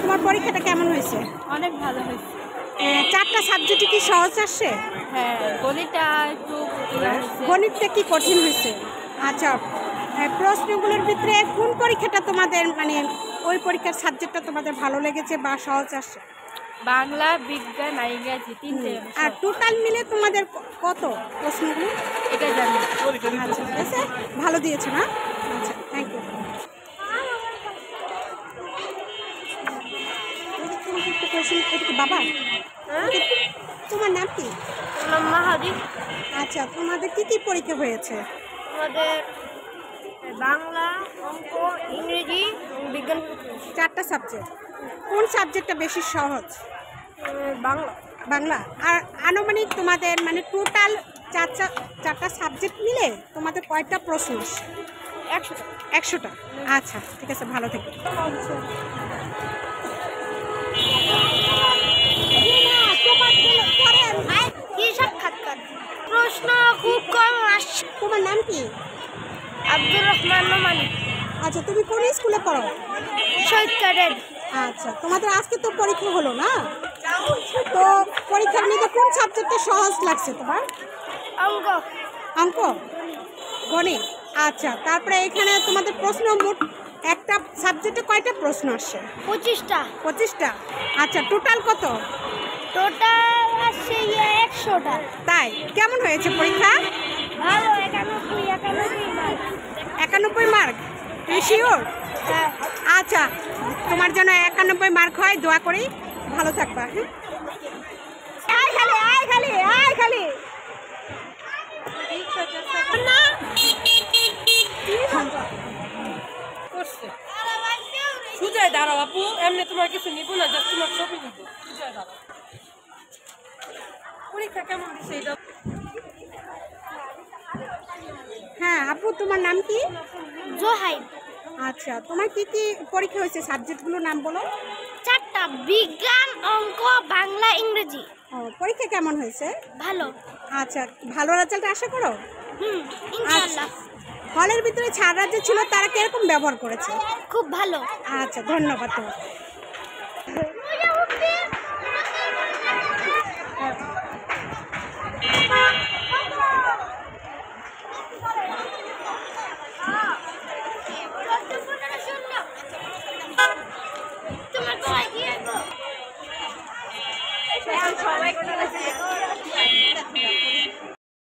তোমার পরীক্ষাটা কেমন হয়েছে? অনেক ভালো হয়েছে। চারটা সাবজেক্টে কি সহজ আসছে? হ্যাঁ, গণিতটা একটু গণিতটা কি কঠিন হয়েছে? আচ্ছা, প্রশ্নগুলোর ভিতরে কোন পরীক্ষাটা তোমাদের মানে ওই পরীক্ষার সাবজেক্টটা তোমাদের ভালো লেগেছে বা সহজ আসছে? বাংলা, বিজ্ঞান আর ইংরেজি তিনটে। আর টোটাল মিলে তোমাদের কত প্রশ্নগুলো? এটা জানি। আচ্ছা, ঠিক আছে, ভালো দিয়েছো না? আচ্ছা, থ্যাংক ইউ। বাবা, তোমার নাম কি? আচ্ছা, তোমাদের কি কি পরীক্ষা হয়েছে? আমাদের বাংলা, অঙ্ক, ইংরেজি, বিজ্ঞান। চারটা সাবজেক্ট। কোন সাবজেক্টটা বেশি সহজ? বাংলা। বাংলা। আর আনুমানিক তোমাদের মানে টোটাল চারটা সাবজেক্ট মিলে তোমাদের কয়টা প্রশ্ন আসে? 100টা। 100টা। আচ্ছা, ঠিক আছে, ভালো থেকো। প্রশ্ন খুব কম আসছে। তোমার নাম কি? আব্দুর রহমান নোমানী। আচ্ছা, তুমি কোন স্কুলে পড়ো? শহীদ ক্যাডেট। আচ্ছা, তোমাদের আজকে তো পরীক্ষা হলো না, তো পরীক্ষার মধ্যে কোন সাবজেক্টটা সহজ লাগছে তোমার? অঙ্ক। অঙ্ক, গণিত। আচ্ছা, তারপরে এখানে তোমাদের প্রশ্ন মোট একটা সাবজেক্টে কয়টা প্রশ্ন আসে? 25টা। 25টা। আচ্ছা, টোটাল কত? টোটাল আসছে 100টা। তাই কেমন হয়েছে পরীক্ষা? ভালো। 91 মার্ক। 91 মার্ক? তুমি শিওর? হ্যাঁ। আচ্ছা, তোমার জন্য 91 মার্ক হয়, দোয়া করি, ভালো থাকবা। হ্যাঁ, আয় খালি না সুজয় দাঁড়াও আপু, এমনি তোমার কিছু নিব না, জাস্ট তোমার ছবি নিব। সুজয় দাঁড়াও। পরীক্ষা কেমন দিচ্ছে এটা? হ্যাঁ আপু, তোমার নাম কি? জোহাইব। আচ্ছা, তোমার কি কি পরীক্ষা হয়েছে? সাবজেক্টগুলোর নাম বলো। 4টা, বিজ্ঞান, অঙ্ক, বাংলা, ইংরেজি। ও, পরীক্ষা কেমন হয়েছে? ভালো। আচ্ছা, ভালো রেজাল্ট আশা করো? ইনশাআল্লাহ। হলের ভিতরে ছাড়রা যে ছিল তারা কিরকম ব্যবহার করেছে? খুব ভালো। আচ্ছা, ধন্যবাদ তোমাকে।